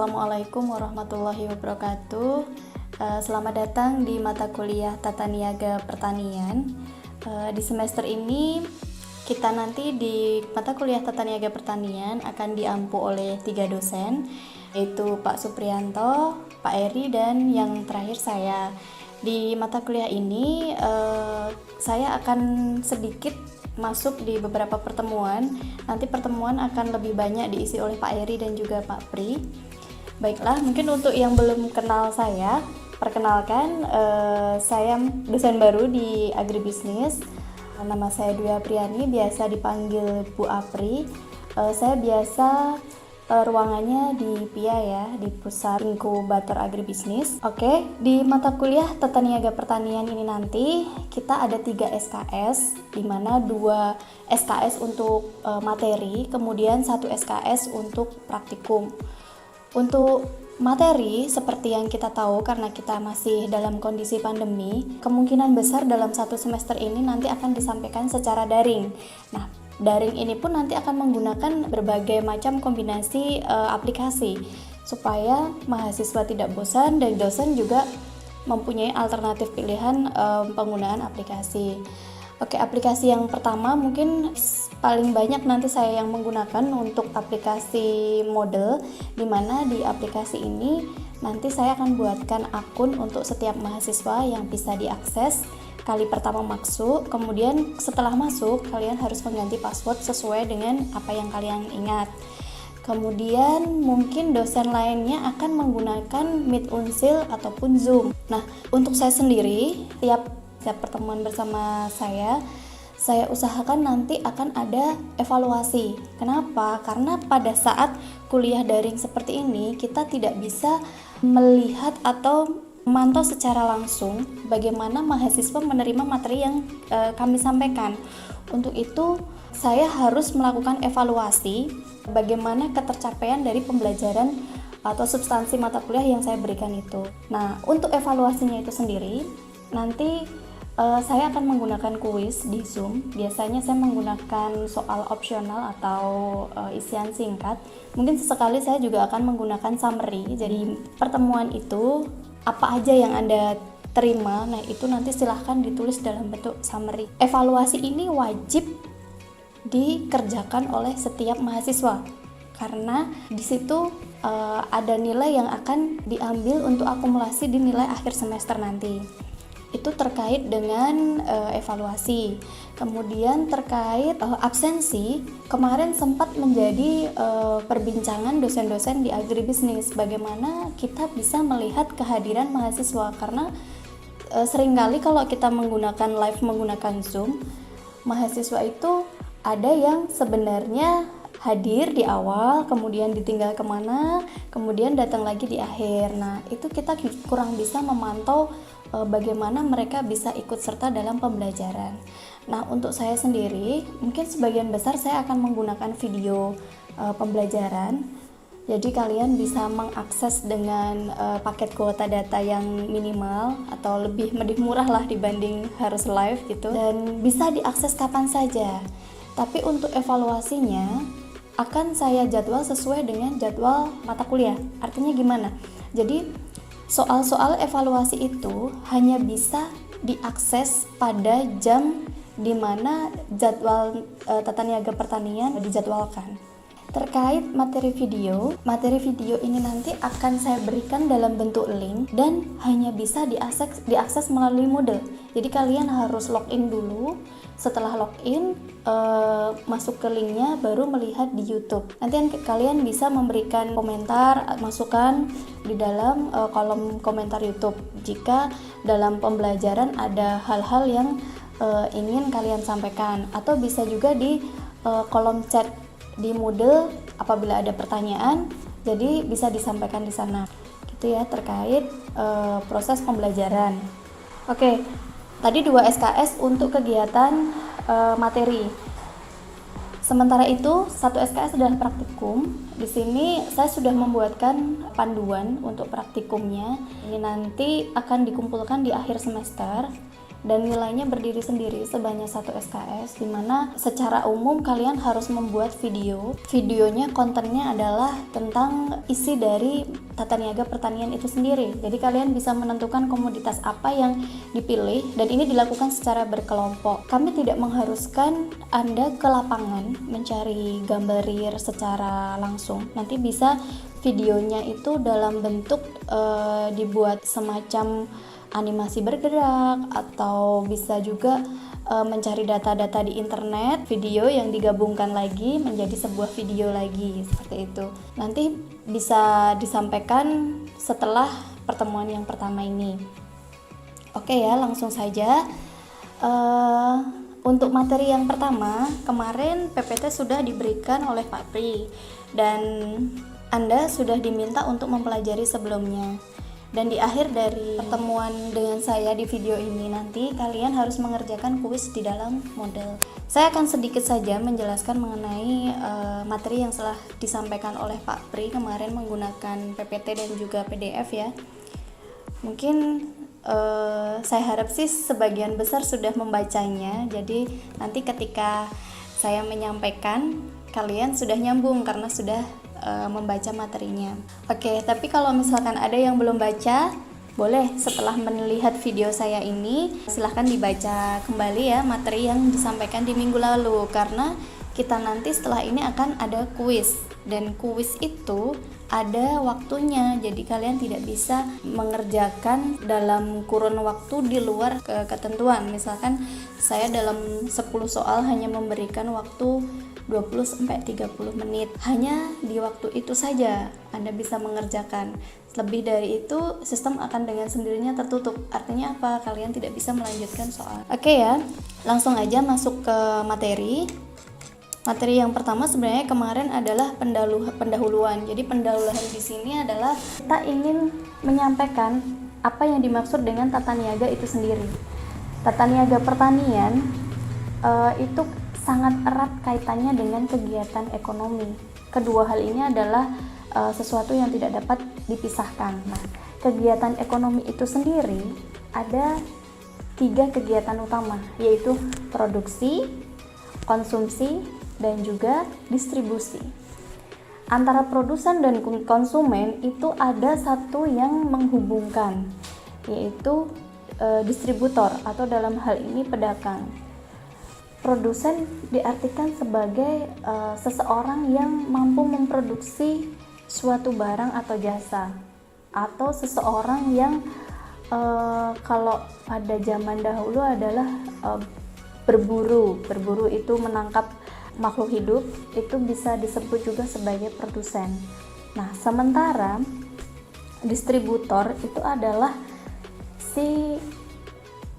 Assalamualaikum warahmatullahi wabarakatuh. Selamat datang di mata kuliah Tata Niaga Pertanian. Di semester ini kita nanti di mata kuliah Tata Niaga Pertanian akan diampu oleh 3 dosen, yaitu Pak Suprianto, Pak Eri, dan yang terakhir saya. Di mata kuliah ini saya akan sedikit masuk di beberapa pertemuan. Nanti pertemuan akan lebih banyak diisi oleh Pak Eri dan juga Pak Pri. Baiklah, mungkin untuk yang belum kenal saya, perkenalkan, saya dosen baru di agribisnis. Nama saya Dwi Apriani, biasa dipanggil Bu Apri. Saya biasa ruangannya di PIA ya, di Pusat Inkubator Agribisnis. Oke, di mata kuliah Tata Niaga Pertanian ini nanti kita ada 3 SKS, di mana 2 SKS untuk materi, kemudian 1 SKS untuk praktikum. Untuk materi, seperti yang kita tahu karena kita masih dalam kondisi pandemi, kemungkinan besar dalam 1 semester ini nanti akan disampaikan secara daring. Nah, daring ini pun nanti akan menggunakan berbagai macam kombinasi aplikasi supaya mahasiswa tidak bosan dan dosen juga mempunyai alternatif pilihan penggunaan aplikasi. Oke, aplikasi yang pertama mungkin paling banyak nanti saya yang menggunakan untuk aplikasi model, di mana di aplikasi ini nanti saya akan buatkan akun untuk setiap mahasiswa yang bisa diakses kali pertama masuk, kemudian setelah masuk kalian harus mengganti password sesuai dengan apa yang kalian ingat. Kemudian mungkin dosen lainnya akan menggunakan Meet Unsil ataupun Zoom. Nah, untuk saya sendiri, tiap pertemuan bersama saya usahakan nanti akan ada evaluasi. Kenapa? Karena pada saat kuliah daring seperti ini, kita tidak bisa melihat atau memantau secara langsung bagaimana mahasiswa menerima materi yang kami sampaikan. Untuk itu, saya harus melakukan evaluasi bagaimana ketercapaian dari pembelajaran atau substansi mata kuliah yang saya berikan itu. Nah, untuk evaluasinya itu sendiri, nanti saya akan menggunakan kuis di Zoom. Biasanya saya menggunakan soal opsional atau isian singkat. Mungkin sesekali saya juga akan menggunakan summary. Jadi pertemuan itu apa aja yang Anda terima, nah itu nanti silahkan ditulis dalam bentuk summary. Evaluasi ini wajib dikerjakan oleh setiap mahasiswa karena di situ ada nilai yang akan diambil untuk akumulasi di nilai akhir semester nanti. Itu terkait dengan evaluasi. Kemudian terkait absensi, kemarin sempat menjadi perbincangan dosen-dosen di agribisnis, bagaimana kita bisa melihat kehadiran mahasiswa, karena seringkali kalau kita menggunakan Zoom, mahasiswa itu ada yang sebenarnya hadir di awal, kemudian ditinggal kemana, kemudian datang lagi di akhir. Nah, itu kita kurang bisa memantau bagaimana mereka bisa ikut serta dalam pembelajaran. Nah, untuk saya sendiri, mungkin sebagian besar saya akan menggunakan video pembelajaran. Jadi kalian bisa mengakses dengan paket kuota data yang minimal atau lebih murah lah dibanding harus live gitu, dan bisa diakses kapan saja. Tapi untuk evaluasinya akan saya jadwal sesuai dengan jadwal mata kuliah. Artinya gimana? Jadi soal-soal evaluasi itu hanya bisa diakses pada jam di mana jadwal Tata Niaga Pertanian dijadwalkan. Terkait materi video ini nanti akan saya berikan dalam bentuk link dan hanya bisa diakses melalui Moodle. Jadi kalian harus login dulu. Setelah login, masuk ke linknya baru melihat di YouTube. Nanti kalian bisa memberikan komentar, masukan di dalam kolom komentar YouTube jika dalam pembelajaran ada hal-hal yang ingin kalian sampaikan, atau bisa juga di kolom chat di Moodle apabila ada pertanyaan, jadi bisa disampaikan di sana. Gitu ya, terkait proses pembelajaran. Oke, tadi 2 SKS untuk kegiatan materi. Sementara itu, 1 SKS adalah praktikum. Di sini saya sudah membuatkan panduan untuk praktikumnya. Ini nanti akan dikumpulkan di akhir semester. dan nilainya berdiri sendiri sebanyak 1 SKS, di mana secara umum kalian harus membuat video. Videonya kontennya adalah tentang isi dari tata niaga pertanian itu sendiri. Jadi kalian bisa menentukan komoditas apa yang dipilih, dan ini dilakukan secara berkelompok. Kami tidak mengharuskan Anda ke lapangan mencari gambar real secara langsung. Nanti bisa videonya itu dalam bentuk dibuat semacam animasi bergerak, atau bisa juga mencari data-data di internet, video yang digabungkan lagi menjadi sebuah video lagi, seperti itu. Nanti bisa disampaikan setelah pertemuan yang pertama ini. Oke ya, langsung saja. Untuk materi yang pertama, kemarin PPT sudah diberikan oleh Pak Pri, dan Anda sudah diminta untuk mempelajari sebelumnya. Dan di akhir dari pertemuan dengan saya di video ini, nanti kalian harus mengerjakan kuis di dalam model. Saya akan sedikit saja menjelaskan mengenai materi yang telah disampaikan oleh Pak Pri kemarin menggunakan PPT dan juga PDF ya. Mungkin saya harap sih sebagian besar sudah membacanya, jadi nanti ketika saya menyampaikan, kalian sudah nyambung karena sudah membaca materinya. Oke, tapi kalau misalkan ada yang belum baca, boleh setelah melihat video saya ini silahkan dibaca kembali ya materi yang disampaikan di minggu lalu, karena kita nanti setelah ini akan ada kuis, dan kuis itu ada waktunya, jadi kalian tidak bisa mengerjakan dalam kurun waktu di luar ketentuan. Misalkan saya dalam 10 soal hanya memberikan waktu 20-30 menit, hanya di waktu itu saja Anda bisa mengerjakan. Lebih dari itu sistem akan dengan sendirinya tertutup. Artinya apa? Kalian tidak bisa melanjutkan soal. Oke ya, langsung aja masuk ke materi. Materi yang pertama sebenarnya kemarin adalah pendahuluan. Jadi pendahuluan di sini adalah kita ingin menyampaikan apa yang dimaksud dengan tata niaga itu sendiri. Tata niaga pertanian itu sangat erat kaitannya dengan kegiatan ekonomi. Kedua hal ini adalah sesuatu yang tidak dapat dipisahkan. Nah, kegiatan ekonomi itu sendiri ada 3 kegiatan utama, yaitu produksi, konsumsi, dan juga distribusi. Antara produsen dan konsumen itu ada satu yang menghubungkan, yaitu distributor atau dalam hal ini pedagang. Produsen diartikan sebagai seseorang yang mampu memproduksi suatu barang atau jasa, atau seseorang yang kalau pada zaman dahulu adalah berburu itu menangkap makhluk hidup, itu bisa disebut juga sebagai produsen. Nah, sementara distributor itu adalah si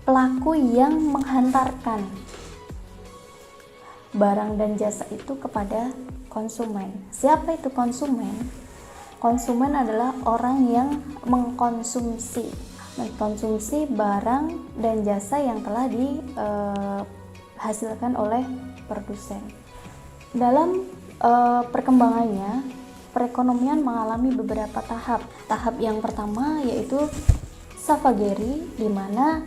pelaku yang menghantarkan barang dan jasa itu kepada konsumen. Siapa itu konsumen? Konsumen adalah orang yang mengkonsumsi barang dan jasa yang telah dihasilkan oleh produsen. Dalam perkembangannya, perekonomian mengalami beberapa tahap. Tahap yang pertama yaitu Savageri, di mana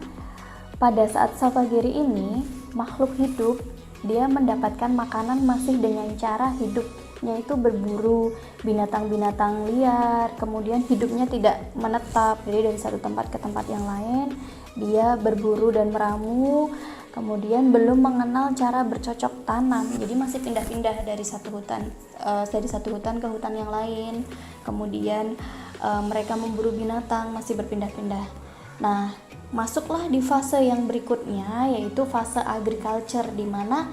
pada saat Savageri ini makhluk hidup dia mendapatkan makanan masih dengan cara hidupnya itu berburu binatang-binatang liar, kemudian hidupnya tidak menetap, jadi dari satu tempat ke tempat yang lain dia berburu dan meramu, kemudian belum mengenal cara bercocok tanam, jadi masih pindah-pindah dari satu hutan ke hutan yang lain, kemudian mereka memburu binatang, masih berpindah-pindah. Nah, masuklah di fase yang berikutnya, yaitu fase agriculture, di mana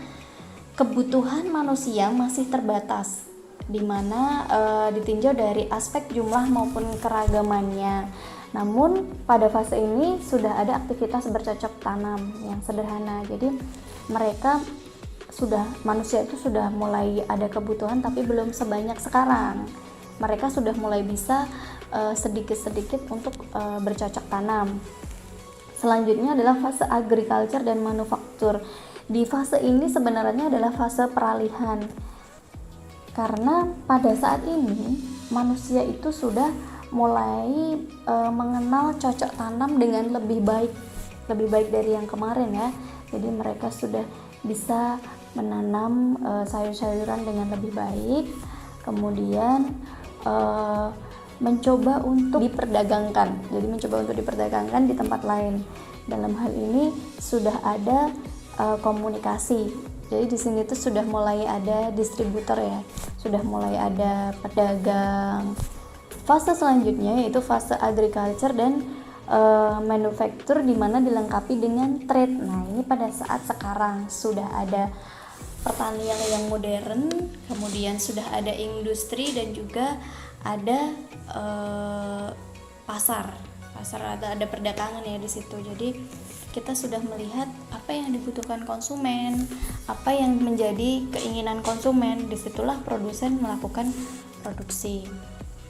kebutuhan manusia masih terbatas, di mana ditinjau dari aspek jumlah maupun keragamannya. Namun pada fase ini sudah ada aktivitas bercocok tanam yang sederhana. Jadi manusia itu sudah mulai ada kebutuhan, tapi belum sebanyak sekarang. Mereka sudah mulai bisa sedikit-sedikit untuk bercocok tanam. Selanjutnya adalah fase agriculture dan manufaktur. Di fase ini sebenarnya adalah fase peralihan, karena pada saat ini manusia itu sudah mulai mengenal cocok tanam dengan lebih baik, lebih baik dari yang kemarin ya. Jadi mereka sudah bisa menanam sayur-sayuran dengan lebih baik, kemudian mencoba untuk diperdagangkan. Jadi mencoba untuk diperdagangkan di tempat lain. Dalam hal ini sudah ada komunikasi. Jadi di sini tuh sudah mulai ada distributor ya, sudah mulai ada pedagang. Fase selanjutnya yaitu fase agriculture dan manufacture, di mana dilengkapi dengan trade. Nah, ini pada saat sekarang sudah ada pertanian yang modern, kemudian sudah ada industri dan juga ada pasar ada perdagangan ya di situ. Jadi kita sudah melihat apa yang dibutuhkan konsumen, apa yang menjadi keinginan konsumen. Disitulah produsen melakukan produksi.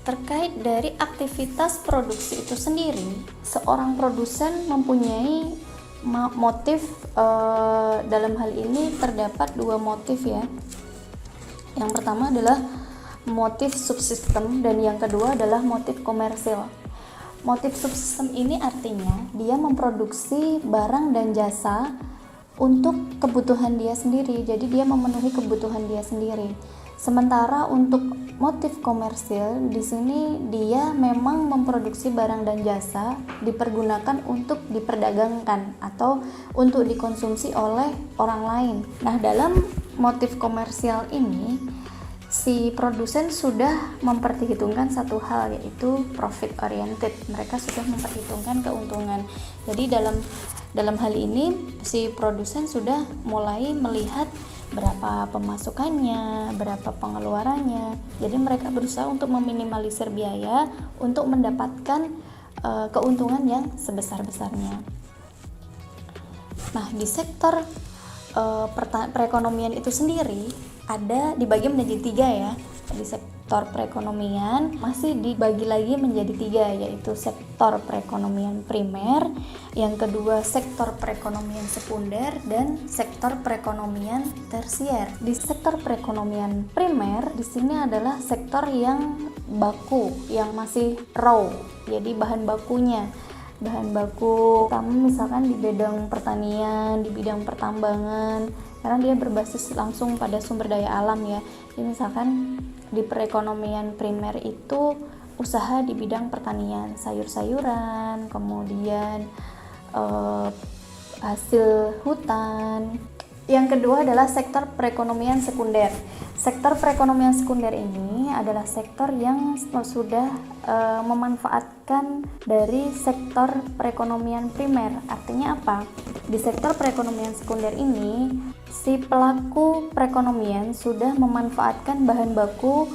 Terkait dari aktivitas produksi itu sendiri, seorang produsen mempunyai motif, dalam hal ini terdapat dua motif ya. Yang pertama adalah motif subsistem dan yang kedua adalah motif komersil. Motif subsistem ini artinya dia memproduksi barang dan jasa untuk kebutuhan dia sendiri, jadi dia memenuhi kebutuhan dia sendiri. Sementara untuk motif komersil di sini dia memang memproduksi barang dan jasa dipergunakan untuk diperdagangkan atau untuk dikonsumsi oleh orang lain. Nah, dalam motif komersial ini si produsen sudah memperhitungkan satu hal, yaitu profit oriented. Mereka sudah memperhitungkan keuntungan. Jadi dalam hal ini si produsen sudah mulai melihat berapa pemasukannya, berapa pengeluarannya. Jadi mereka berusaha untuk meminimalisir biaya untuk mendapatkan keuntungan yang sebesar-besarnya. Nah, di sektor perekonomian itu sendiri ada dibagi menjadi 3 ya. Di sektor perekonomian masih dibagi lagi menjadi 3, yaitu sektor perekonomian primer, yang kedua sektor perekonomian sekunder, dan sektor perekonomian tersier. Di sektor perekonomian primer di sini adalah sektor yang baku, yang masih raw, jadi bahan baku utama misalkan di bidang pertanian, di bidang pertambangan, karena dia berbasis langsung pada sumber daya alam ya. Jadi misalkan di perekonomian primer itu usaha di bidang pertanian, sayur-sayuran, kemudian hasil hutan. Yang kedua adalah sektor perekonomian sekunder. Sektor perekonomian sekunder ini adalah sektor yang sudah memanfaatkan dari sektor perekonomian primer. Artinya apa? Di sektor perekonomian sekunder ini, si pelaku perekonomian sudah memanfaatkan bahan baku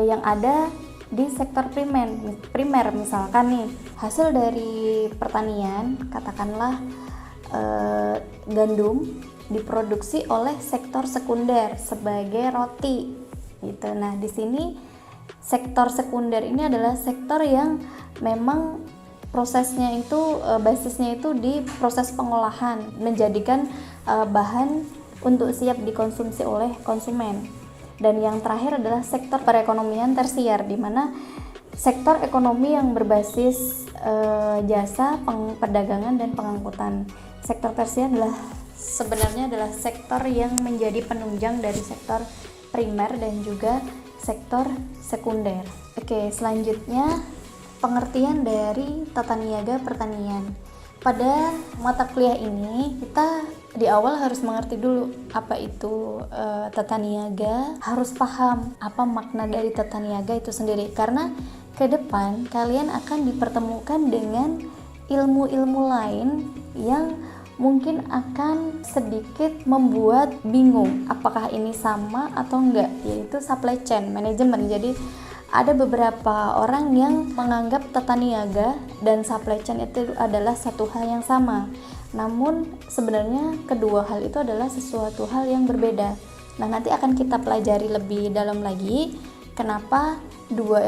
yang ada di sektor primer. Misalkan nih, hasil dari pertanian, katakanlah gandum, diproduksi oleh sektor sekunder sebagai roti gitu. Nah, di sini sektor sekunder ini adalah sektor yang memang prosesnya itu basisnya itu di proses pengolahan, menjadikan bahan untuk siap dikonsumsi oleh konsumen. Dan yang terakhir adalah sektor perekonomian tersier, di mana sektor ekonomi yang berbasis jasa, perdagangan dan pengangkutan. Sektor tersier sebenarnya adalah sektor yang menjadi penunjang dari sektor primer dan juga sektor sekunder. Oke, selanjutnya pengertian dari tata niaga pertanian. Pada mata kuliah ini kita di awal harus mengerti dulu apa itu tata niaga, harus paham apa makna dari tata niaga itu sendiri, karena ke depan kalian akan dipertemukan dengan ilmu-ilmu lain yang mungkin akan sedikit membuat bingung apakah ini sama atau enggak, yaitu supply chain management. Jadi ada beberapa orang yang menganggap tata niaga dan supply chain itu adalah satu hal yang sama, namun sebenarnya kedua hal itu adalah sesuatu hal yang berbeda. Nah, nanti akan kita pelajari lebih dalam lagi kenapa dua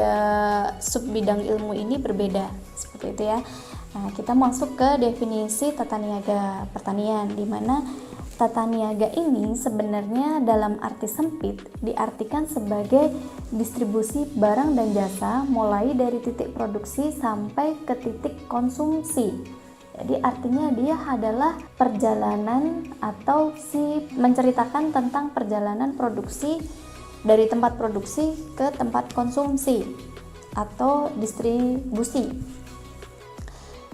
sub bidang ilmu ini berbeda, seperti itu ya. Nah, kita masuk ke definisi tata niaga pertanian, di mana tata niaga ini sebenarnya dalam arti sempit diartikan sebagai distribusi barang dan jasa mulai dari titik produksi sampai ke titik konsumsi. Jadi artinya dia adalah perjalanan atau menceritakan tentang perjalanan produksi dari tempat produksi ke tempat konsumsi atau distribusi.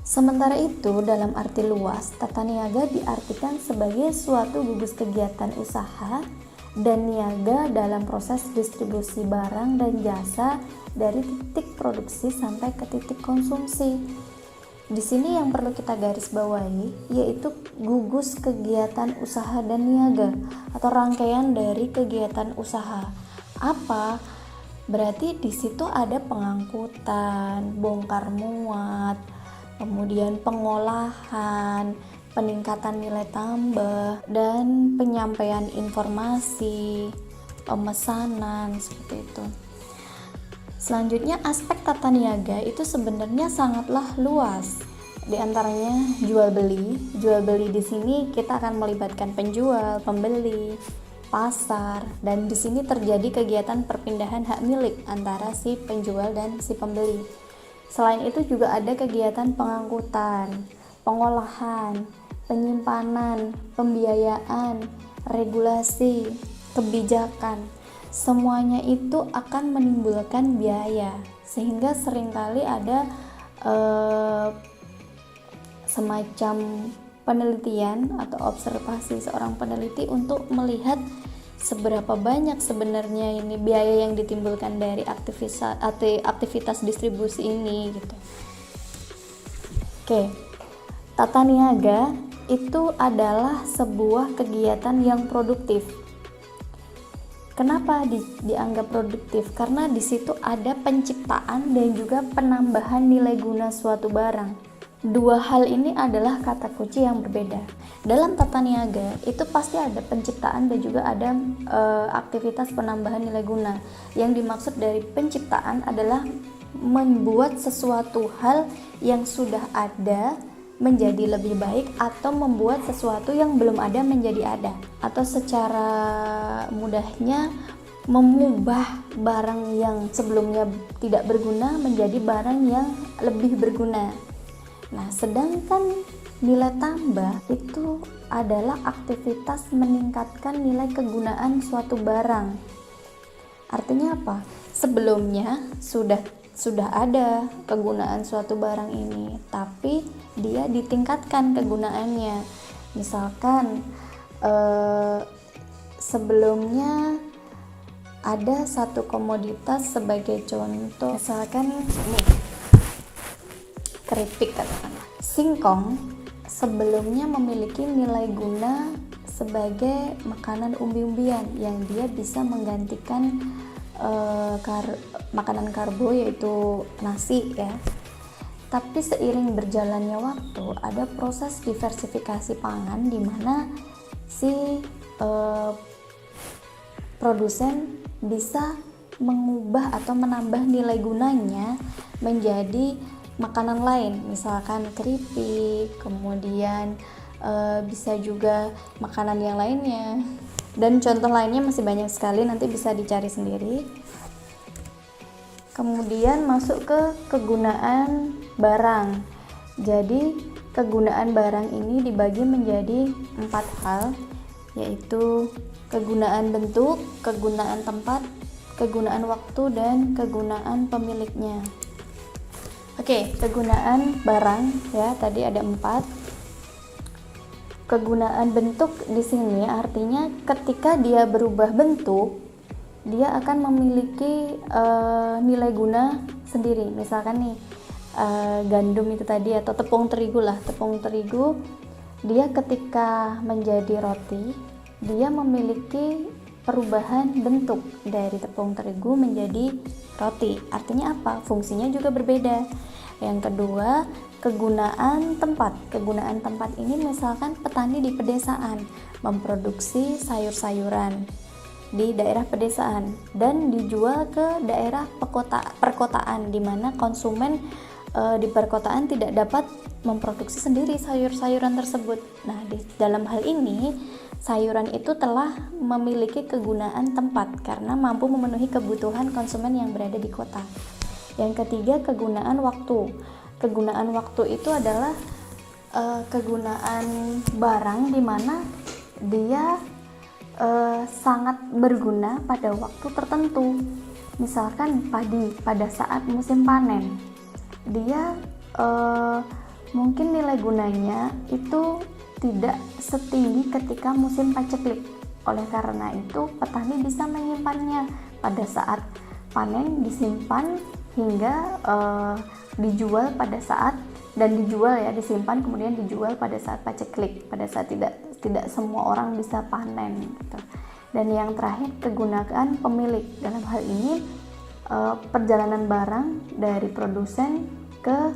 Sementara itu, dalam arti luas, tata niaga diartikan sebagai suatu gugus kegiatan usaha dan niaga dalam proses distribusi barang dan jasa dari titik produksi sampai ke titik konsumsi. Di sini yang perlu kita garis bawahi yaitu gugus kegiatan usaha dan niaga atau rangkaian dari kegiatan usaha. Apa? Berarti di situ ada pengangkutan, bongkar muat, kemudian pengolahan, peningkatan nilai tambah, dan penyampaian informasi, pemesanan, seperti itu. Selanjutnya, aspek tata niaga itu sebenarnya sangatlah luas. Di antaranya jual beli. Jual beli di sini kita akan melibatkan penjual, pembeli, pasar, dan di sini terjadi kegiatan perpindahan hak milik antara si penjual dan si pembeli. Selain itu juga ada kegiatan pengangkutan, pengolahan, penyimpanan, pembiayaan, regulasi, kebijakan. Semuanya itu akan menimbulkan biaya, sehingga seringkali ada semacam penelitian atau observasi seorang peneliti untuk melihat seberapa banyak sebenarnya ini biaya yang ditimbulkan dari aktivitas distribusi ini gitu. Oke. Tata niaga itu adalah sebuah kegiatan yang produktif. Kenapa dianggap produktif? Karena di situ ada penciptaan dan juga penambahan nilai guna suatu barang. Dua hal ini adalah kata kunci yang berbeda. Dalam tata niaga itu pasti ada penciptaan dan juga ada aktivitas penambahan nilai guna. Yang dimaksud dari penciptaan adalah membuat sesuatu hal yang sudah ada menjadi lebih baik atau membuat sesuatu yang belum ada menjadi ada, atau secara mudahnya mengubah barang yang sebelumnya tidak berguna menjadi barang yang lebih berguna. Nah, sedangkan nilai tambah itu adalah aktivitas meningkatkan nilai kegunaan suatu barang. Artinya apa? Sebelumnya sudah ada kegunaan suatu barang ini, tapi dia ditingkatkan kegunaannya. Misalkan sebelumnya ada satu komoditas, sebagai contoh misalkan keripik katakanlah. Singkong sebelumnya memiliki nilai guna sebagai makanan umbi-umbian yang dia bisa menggantikan makanan karbo yaitu nasi ya. Tapi seiring berjalannya waktu ada proses diversifikasi pangan di mana si produsen bisa mengubah atau menambah nilai gunanya menjadi makanan lain, misalkan keripik, kemudian bisa juga makanan yang lainnya. Dan contoh lainnya masih banyak sekali, nanti bisa dicari sendiri. Kemudian masuk ke kegunaan barang. Jadi kegunaan barang ini dibagi menjadi 4 hal, yaitu kegunaan bentuk, kegunaan tempat, kegunaan waktu, dan kegunaan pemiliknya. Oke, kegunaan barang ya, tadi ada 4. Kegunaan bentuk di sini artinya ketika dia berubah bentuk, dia akan memiliki nilai guna sendiri. Misalkan nih gandum itu tadi, atau tepung terigu lah. Tepung terigu dia ketika menjadi roti, dia memiliki perubahan bentuk dari tepung terigu menjadi roti. Artinya apa? Fungsinya juga berbeda. Yang kedua, kegunaan tempat. Kegunaan tempat ini misalkan petani di pedesaan memproduksi sayur-sayuran di daerah pedesaan dan dijual ke daerah perkotaan, di mana konsumen di perkotaan tidak dapat memproduksi sendiri sayur-sayuran tersebut. Nah, dalam hal ini sayuran itu telah memiliki kegunaan tempat karena mampu memenuhi kebutuhan konsumen yang berada di kota. Yang ketiga, kegunaan waktu. Kegunaan waktu itu adalah kegunaan barang di mana dia sangat berguna pada waktu tertentu. Misalkan padi pada saat musim panen, dia mungkin nilai gunanya itu tidak setinggi ketika musim paceklik. Oleh karena itu, petani bisa menyimpannya pada saat panen, disimpan hingga dijual pada saat disimpan kemudian dijual pada saat paceklik, pada saat tidak semua orang bisa panen gitu. Dan yang terakhir, kegunaan pemilik. Dalam hal ini perjalanan barang dari produsen ke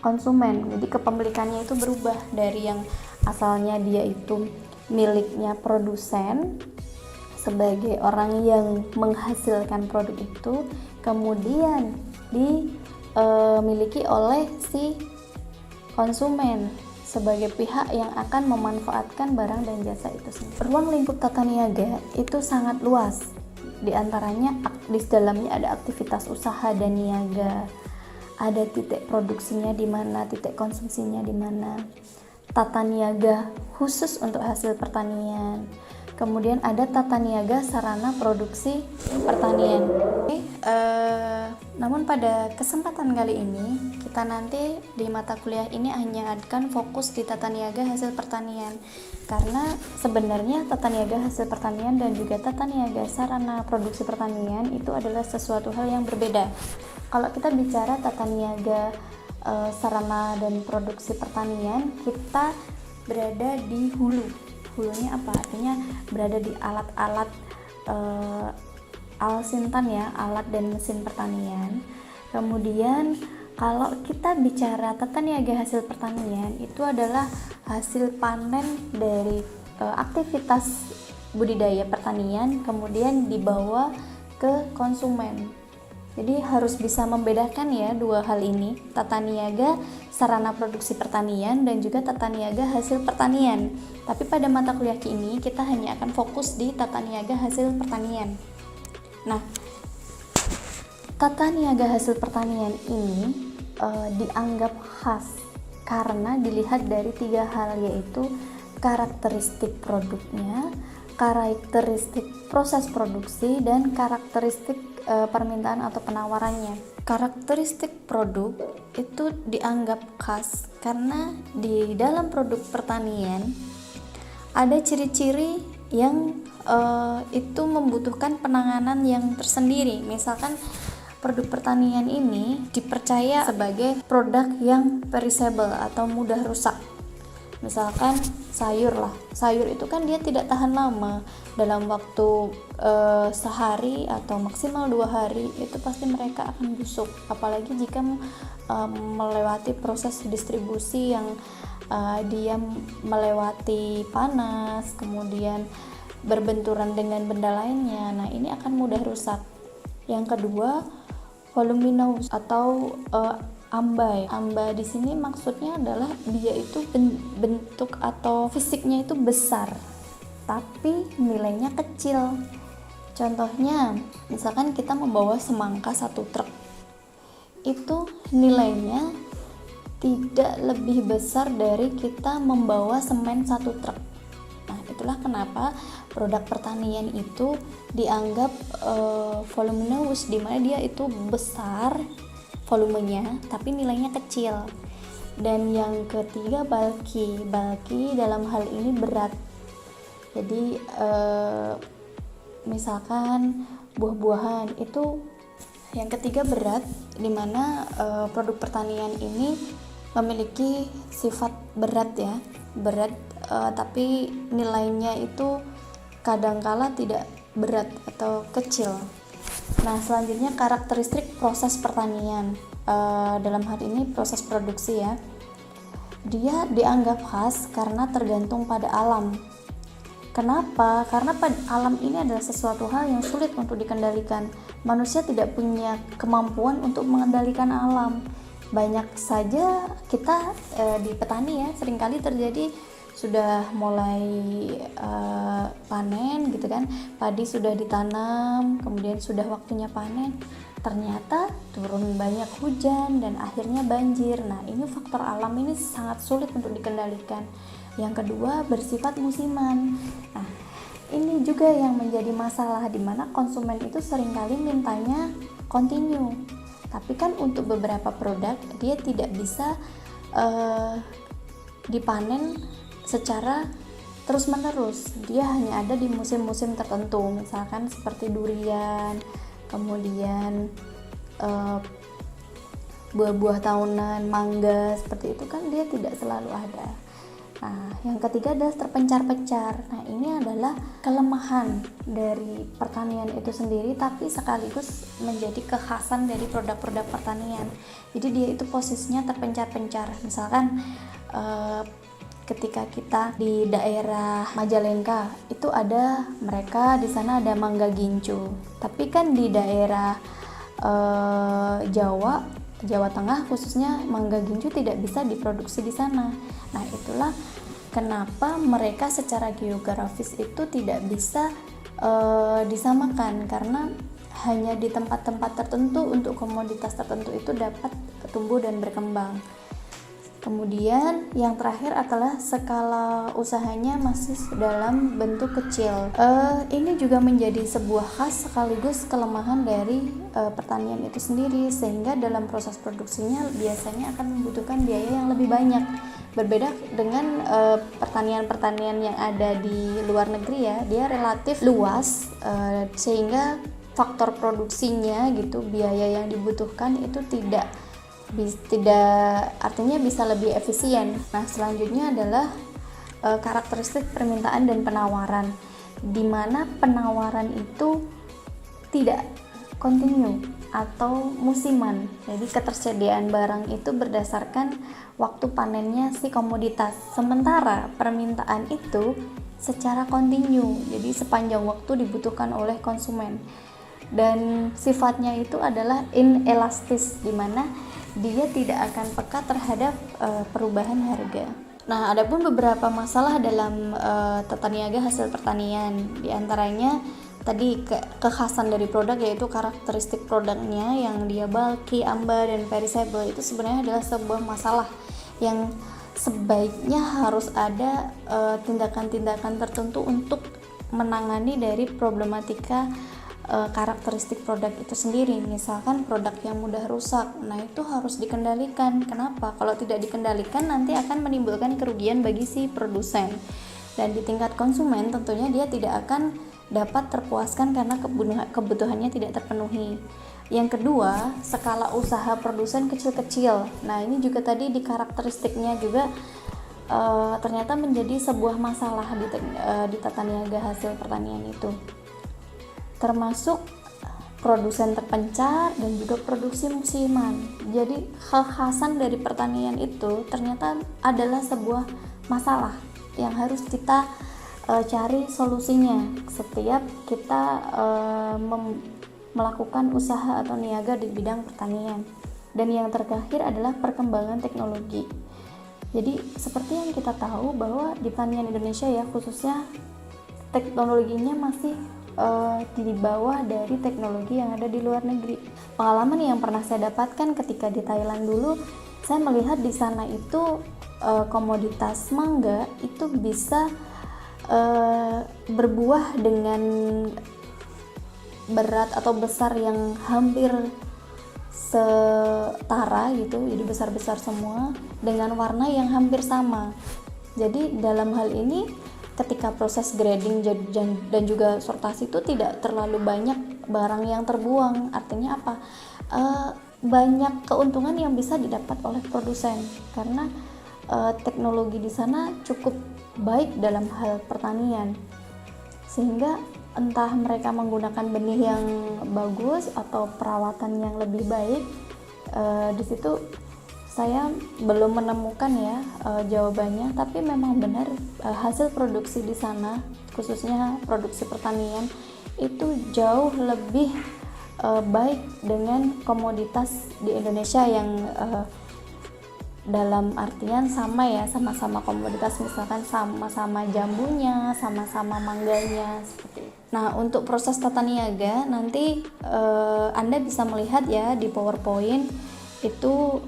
konsumen. Jadi kepemilikannya itu berubah dari yang asalnya dia itu miliknya produsen sebagai orang yang menghasilkan produk itu, kemudian dimiliki oleh si konsumen sebagai pihak yang akan memanfaatkan barang dan jasa itu sendiri. Ruang lingkup tata niaga itu sangat luas. Di antaranya di dalamnya ada aktivitas usaha dan niaga, ada titik produksinya di mana, titik konsumsinya di mana, tata niaga khusus untuk hasil pertanian. Kemudian ada tata niaga sarana produksi pertanian. Namun pada kesempatan kali ini kita nanti di mata kuliah ini hanya akan fokus di tata niaga hasil pertanian, karena sebenarnya tata niaga hasil pertanian dan juga tata niaga sarana produksi pertanian itu adalah sesuatu hal yang berbeda. Kalau kita bicara tata niaga sarana dan produksi pertanian, kita berada di hulu. Hulunya apa? Artinya berada di alat-alat alsintan ya, alat dan mesin pertanian. Kemudian kalau kita bicara tata niaga hasil pertanian, itu adalah hasil panen dari aktivitas budidaya pertanian kemudian dibawa ke konsumen. Jadi harus bisa membedakan ya dua hal ini, tata niaga sarana produksi pertanian dan juga tata niaga hasil pertanian. Tapi pada mata kuliah ini kita hanya akan fokus di tata niaga hasil pertanian. Nah, tata niaga hasil pertanian ini dianggap khas karena dilihat dari 3 hal, yaitu karakteristik produknya, karakteristik proses produksi, dan karakteristik permintaan atau penawarannya. Karakteristik produk itu dianggap khas karena di dalam produk pertanian ada ciri-ciri yang itu membutuhkan penanganan yang tersendiri. Misalkan produk pertanian ini dipercaya sebagai produk yang perishable atau mudah rusak. Misalkan sayur itu kan dia tidak tahan lama, dalam waktu sehari atau maksimal 2 hari itu pasti mereka akan busuk, apalagi jika melewati proses distribusi yang dia melewati panas, kemudian berbenturan dengan benda lainnya. Nah, ini akan mudah rusak. Yang kedua, voluminous atau ambai. Ambai di sini maksudnya adalah dia itu bentuk atau fisiknya itu besar, tapi nilainya kecil. Contohnya, misalkan kita membawa semangka 1 truk, itu nilainya tidak lebih besar dari kita membawa semen 1 truk. Nah, itulah kenapa produk pertanian itu dianggap voluminous, di mana dia itu besar volumenya tapi nilainya kecil. Dan yang ketiga, bulky dalam hal ini berat. Jadi misalkan buah-buahan itu yang ketiga berat, di mana produk pertanian ini memiliki sifat berat ya, tapi nilainya itu kadangkala tidak berat atau kecil. Nah, selanjutnya karakteristik proses pertanian, dalam hal ini proses produksi ya. Dia dianggap khas karena tergantung pada alam. Kenapa? Karena alam ini adalah sesuatu hal yang sulit untuk dikendalikan. Manusia tidak punya kemampuan untuk mengendalikan alam. Banyak saja kita di petani ya, seringkali terjadi sudah mulai panen gitu kan, padi sudah ditanam, kemudian sudah waktunya panen, ternyata turun banyak hujan dan akhirnya banjir. Nah, ini faktor alam ini sangat sulit untuk dikendalikan. Yang kedua, bersifat musiman. Nah, ini juga yang menjadi masalah, di mana konsumen itu seringkali mintanya continue. Tapi kan untuk beberapa produk dia tidak bisa dipanen secara terus-menerus. Dia hanya ada di musim-musim tertentu, misalkan seperti durian, kemudian buah-buah tahunan, mangga, seperti itu kan dia tidak selalu ada. Nah, yang ketiga adalah terpencar-pencar. Nah, ini adalah kelemahan dari pertanian itu sendiri, tapi sekaligus menjadi kekhasan dari produk-produk pertanian. Jadi dia itu posisinya terpencar-pencar. Misalkan ketika kita di daerah Majalengka itu ada, mereka di sana ada mangga gincu. Tapi kan di daerah Jawa Tengah khususnya mangga gincu tidak bisa diproduksi di sana. Nah, itulah kenapa mereka secara geografis itu tidak bisa disamakan, karena hanya di tempat-tempat tertentu untuk komoditas tertentu itu dapat tumbuh dan berkembang. Kemudian yang terakhir adalah skala usahanya masih dalam bentuk kecil. Ini juga menjadi sebuah khas sekaligus kelemahan dari pertanian itu sendiri, sehingga dalam proses produksinya biasanya akan membutuhkan biaya yang lebih banyak. Berbeda dengan pertanian-pertanian yang ada di luar negeri ya, dia relatif luas, sehingga faktor produksinya gitu, biaya yang dibutuhkan itu tidak artinya bisa lebih efisien. Nah, selanjutnya adalah karakteristik permintaan dan penawaran, di mana penawaran itu tidak kontinu atau musiman. Jadi ketersediaan barang itu berdasarkan waktu panennya si komoditas, sementara permintaan itu secara kontinu, jadi sepanjang waktu dibutuhkan oleh konsumen. Dan sifatnya itu adalah inelastis, di mana dia tidak akan peka terhadap perubahan harga. Nah, ada pun beberapa masalah dalam tata niaga hasil pertanian. Di antaranya tadi kekhasan dari produk, yaitu karakteristik produknya yang dia bulky, amba, dan perishable. Itu sebenarnya adalah sebuah masalah yang sebaiknya harus ada tindakan-tindakan tertentu untuk menangani dari problematika karakteristik produk itu sendiri. Misalkan produk yang mudah rusak, nah itu harus dikendalikan. Kenapa? Kalau tidak dikendalikan nanti akan menimbulkan kerugian bagi si produsen, dan di tingkat konsumen tentunya dia tidak akan dapat terpuaskan karena kebutuhannya tidak terpenuhi. Yang kedua, skala usaha produsen kecil-kecil. Nah, ini juga tadi di karakteristiknya juga ternyata menjadi sebuah masalah di tata niaga hasil pertanian itu, termasuk produsen terpencar dan juga produksi musiman. Jadi kekhasan dari pertanian itu ternyata adalah sebuah masalah yang harus kita cari solusinya setiap kita melakukan usaha atau niaga di bidang pertanian. Dan yang terakhir adalah perkembangan teknologi. Jadi seperti yang kita tahu bahwa di pertanian Indonesia ya khususnya, teknologinya masih di bawah dari teknologi yang ada di luar negeri. Pengalaman yang pernah saya dapatkan ketika di Thailand dulu, saya melihat di sana itu komoditas mangga itu bisa berbuah dengan berat atau besar yang hampir setara gitu, jadi besar-besar semua dengan warna yang hampir sama. Jadi dalam hal ini ketika proses grading dan juga sortasi itu tidak terlalu banyak barang yang terbuang. Artinya apa? Banyak keuntungan yang bisa didapat oleh produsen karena teknologi di sana cukup baik dalam hal pertanian, sehingga entah mereka menggunakan benih yang bagus atau perawatan yang lebih baik, di situ saya belum menemukan ya jawabannya, tapi memang benar hasil produksi di sana khususnya produksi pertanian itu jauh lebih baik dengan komoditas di Indonesia dalam artian sama ya, sama-sama komoditas, misalkan sama-sama jambunya, sama-sama mangganya seperti itu. Nah, untuk proses tata niaga nanti Anda bisa melihat ya di PowerPoint itu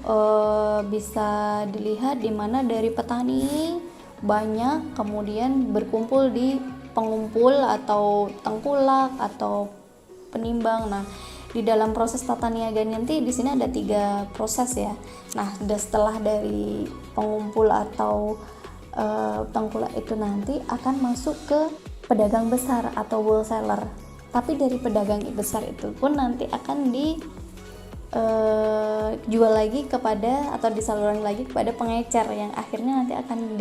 bisa dilihat di mana dari petani banyak kemudian berkumpul di pengumpul atau tengkulak atau penimbang. Nah, di dalam proses tata niaga nanti di sini ada 3 proses ya. Nah, setelah dari pengumpul atau tengkulak itu nanti akan masuk ke pedagang besar atau wholesaler. Tapi dari pedagang besar itu pun nanti akan dijual lagi kepada atau disalurkan lagi kepada pengecer yang akhirnya nanti akan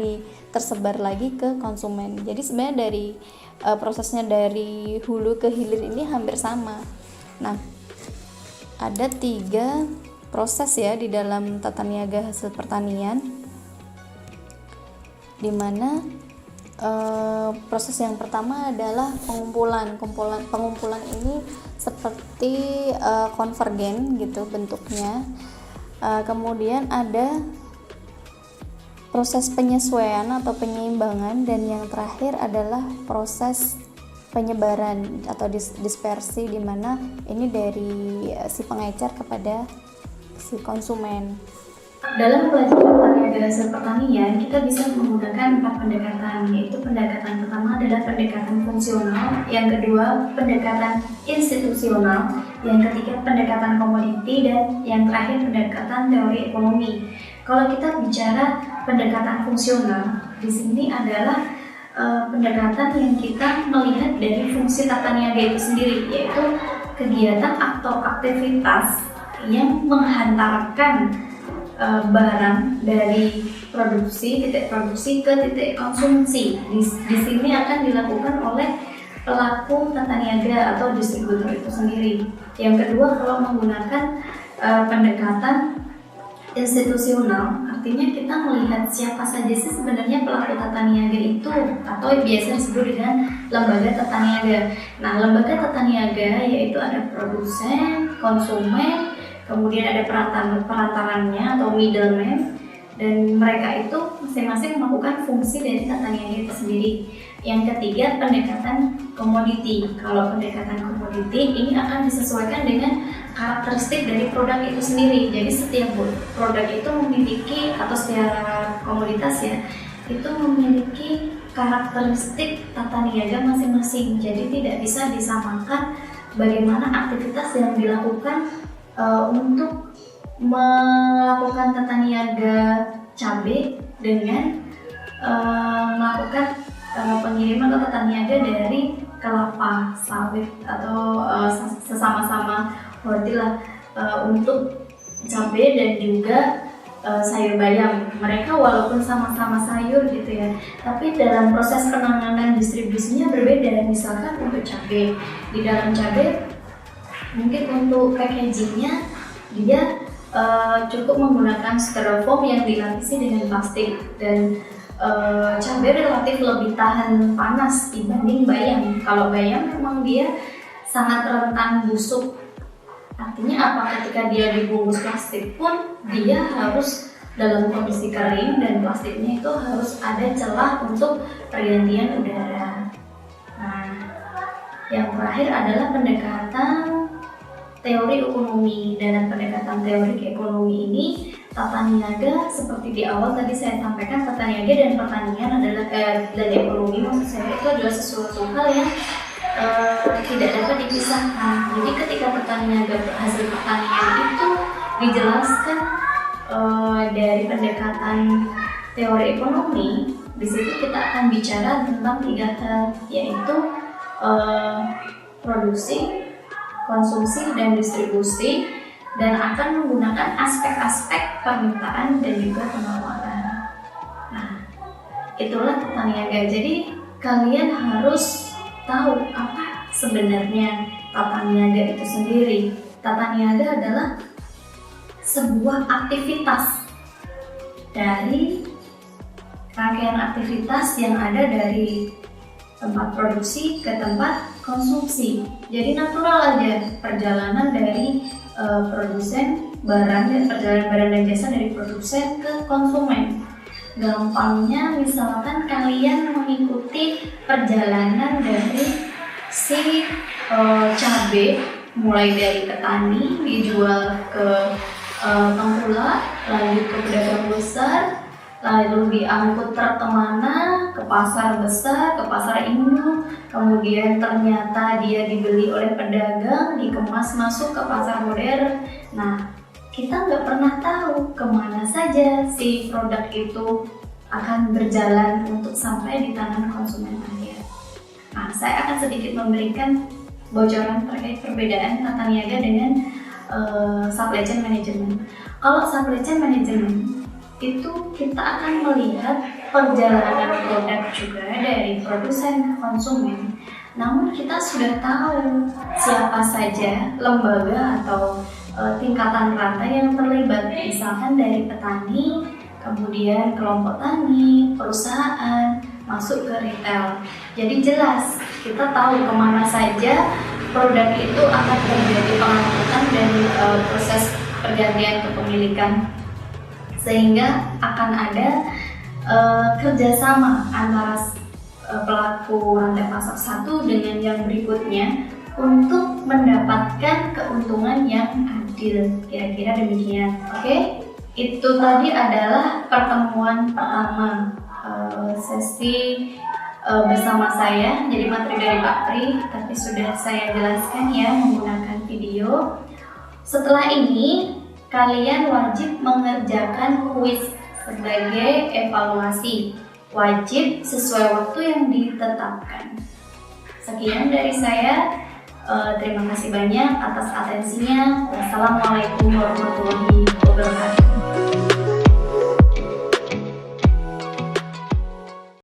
tersebar lagi ke konsumen. Jadi sebenarnya dari prosesnya dari hulu ke hilir ini hampir sama. Nah, ada 3 proses ya di dalam tata niaga hasil pertanian, di mana proses yang pertama adalah pengumpulan. Pengumpulan ini seperti konvergen gitu bentuknya. Kemudian ada proses penyesuaian atau penyeimbangan, dan yang terakhir adalah proses penyebaran atau dispersi, di mana ini dari si pengecer kepada si konsumen. Dalam belajar tata niaga hasil pertanian, kita bisa menggunakan 4 pendekatan, yaitu pendekatan pertama adalah pendekatan fungsional, yang kedua pendekatan institusional, yang ketiga pendekatan komoditi, dan yang terakhir pendekatan teori ekonomi. Kalau kita bicara pendekatan fungsional, di sini adalah pendekatan yang kita melihat dari fungsi tata niaga itu sendiri, yaitu kegiatan atau aktivitas yang menghantarkan barang dari titik produksi ke titik konsumsi. Di sini akan dilakukan oleh pelaku tata niaga atau distributor itu sendiri. Yang kedua, kalau menggunakan pendekatan institusional, artinya kita melihat siapa saja sih sebenarnya pelaku tata niaga itu, atau biasa disebut dengan lembaga tata niaga. Nah, lembaga tata niaga yaitu ada produsen, konsumen, kemudian ada perantarannya atau middleman, dan mereka itu masing-masing melakukan fungsi dari tata niaga itu sendiri. Yang ketiga, pendekatan komoditi. Kalau pendekatan komoditi ini akan disesuaikan dengan karakteristik dari produk itu sendiri. Jadi setiap produk itu memiliki, atau secara komoditas ya, itu memiliki karakteristik tata niaga masing-masing. Jadi tidak bisa disamakan bagaimana aktivitas yang dilakukan untuk melakukan tata niaga cabai dengan melakukan pengiriman atau tata niaga dari kelapa sawit atau sesama-sama hortilah untuk cabai dan juga sayur bayam. Mereka walaupun sama-sama sayur gitu ya, tapi dalam proses penanganan distribusinya berbeda. Misalkan untuk cabai, di dalam cabai mungkin untuk packagingnya dia cukup menggunakan styrofoam yang dilapisi dengan plastik, dan cabai relatif lebih tahan panas dibanding bayam. Kalau bayam memang dia sangat rentan busuk. Artinya apa? Ketika dia dibungkus plastik pun dia harus dalam kondisi kering, dan plastiknya itu harus ada celah untuk pergantian udara. Nah, yang terakhir adalah pendekatan teori ekonomi. Dalam pendekatan teori ekonomi ini, tata niaga seperti di awal tadi saya sampaikan, tata niaga dan pertanian adalah dan ekonomi, maksud saya itu adalah sesuatu hal yang tidak dapat dipisahkan. Jadi ketika tata niaga hasil pertanian itu dijelaskan dari pendekatan teori ekonomi, di situ kita akan bicara tentang 3 hal, yaitu produksi, konsumsi, dan distribusi, dan akan menggunakan aspek-aspek permintaan dan juga penawaran. Nah, itulah tata niaga. Jadi kalian harus tahu apa sebenarnya tata niaga itu sendiri. Tata niaga adalah sebuah aktivitas dari rangkaian aktivitas yang ada dari tempat produksi ke tempat konsumsi. Jadi natural aja perjalanan dari produsen barang dan perjalanan barang dan jasa dari produsen ke konsumen. Gampangnya misalkan kalian mengikuti perjalanan dari si cabai mulai dari petani dijual ke tengkulak, lanjut ke pedagang besar, lalu diangkut truk kemana, ke pasar besar, ke pasar induk, kemudian ternyata dia dibeli oleh pedagang, dikemas masuk ke pasar modern. Nah, kita nggak pernah tahu kemana saja si produk itu akan berjalan untuk sampai di tangan konsumen akhir. Nah, saya akan sedikit memberikan bocoran terkait perbedaan tata niaga dengan supply chain management. Kalau supply chain management itu kita akan melihat perjalanan produk juga dari produsen ke konsumen. Namun kita sudah tahu siapa saja lembaga atau tingkatan rantai yang terlibat, misalkan dari petani, kemudian kelompok tani, perusahaan, masuk ke retail. Jadi jelas kita tahu kemana saja produk itu akan terjadi pengangkutan dan proses pergantian kepemilikan, sehingga akan ada kerjasama antara pelaku rantai pasar satu dengan yang berikutnya untuk mendapatkan keuntungan yang adil. Kira-kira demikian. Oke? Itu tadi adalah pertemuan pertama sesi bersama saya. Jadi materi dari Pak Pri, tapi sudah saya jelaskan ya menggunakan video. Setelah ini kalian wajib mengerjakan kuis sebagai evaluasi. Wajib sesuai waktu yang ditetapkan. Sekian dari saya. Terima kasih banyak atas atensinya. Wassalamualaikum warahmatullahi wabarakatuh.